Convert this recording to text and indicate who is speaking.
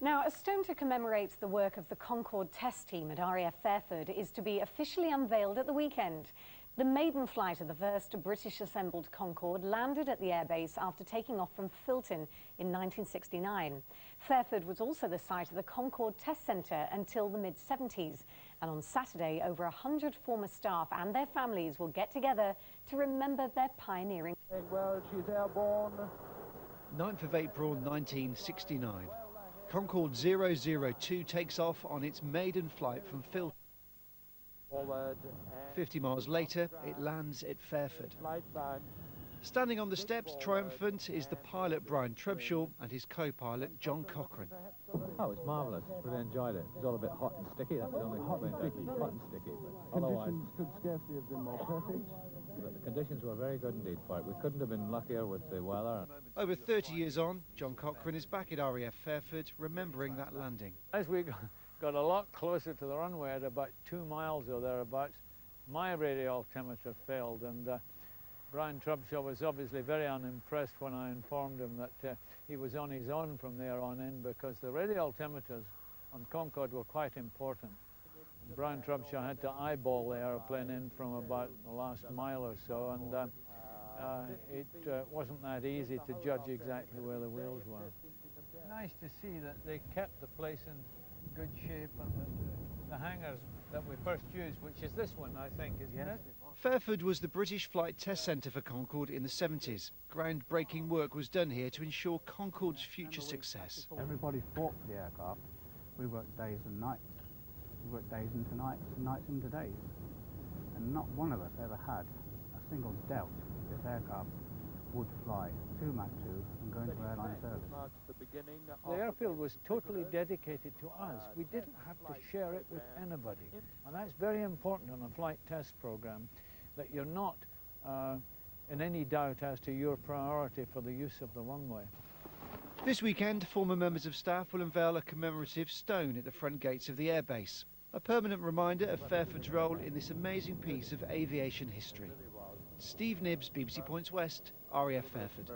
Speaker 1: Now, a stone to commemorate the work of the Concorde Test Team at RAF Fairford is to be officially unveiled at the weekend. The maiden flight of the first British-assembled Concorde landed at the airbase after taking off from Filton in 1969. Fairford was also the site of the Concorde Test Centre until the mid-70s. And on Saturday, over 100 former staff and their families will get together to remember their pioneering.
Speaker 2: Well, she's airborne.
Speaker 3: 9th of April 1969. Concorde 002 takes off on its maiden flight from Filton. 50 miles later, it lands at Fairford. Standing on the steps, triumphant, is the pilot Brian Trubshaw and his co-pilot John Cochrane.
Speaker 4: Oh, it's marvellous. Really enjoyed it. It was all a bit hot and sticky. That's the only hot and sticky. Hot and sticky. But
Speaker 2: Conditions could scarcely have been more perfect.
Speaker 4: But the conditions were very good indeed for it. We couldn't have been luckier with the weather.
Speaker 3: Over 30 years on, John Cochrane is back at RAF Fairford, remembering that landing.
Speaker 5: As we got a lot closer to the runway at about 2 miles or thereabouts, my radio altimeter failed, and Brian Trubshaw was obviously very unimpressed when I informed him that he was on his own from there on in, because the radio altimeters on Concorde were quite important. Brian Trubshaw had to eyeball the aeroplane in from about the last mile or so, and it wasn't that easy to judge exactly where the wheels were. Nice to see that they kept the place in good shape, and the hangars that we first used, which is this one, I think, isn't it?
Speaker 3: Fairford was the British Flight Test Centre for Concorde in the 70s. Groundbreaking work was done here to ensure Concorde's future success.
Speaker 6: Everybody fought for the aircraft. We worked days and nights. We worked days into nights, nights into days. And not one of us ever had a single doubt this aircraft would fly to Mach 2 and go into airline service.
Speaker 5: The airfield was totally dedicated to us. We didn't have to share it with anybody. And that's very important on a flight test program, that you're not in any doubt as to your priority for the use of the runway.
Speaker 3: This weekend, former members of staff will unveil a commemorative stone at the front gates of the airbase, a permanent reminder of Fairford's role in this amazing piece of aviation history. Steve Nibbs, BBC Points West, RAF Fairford.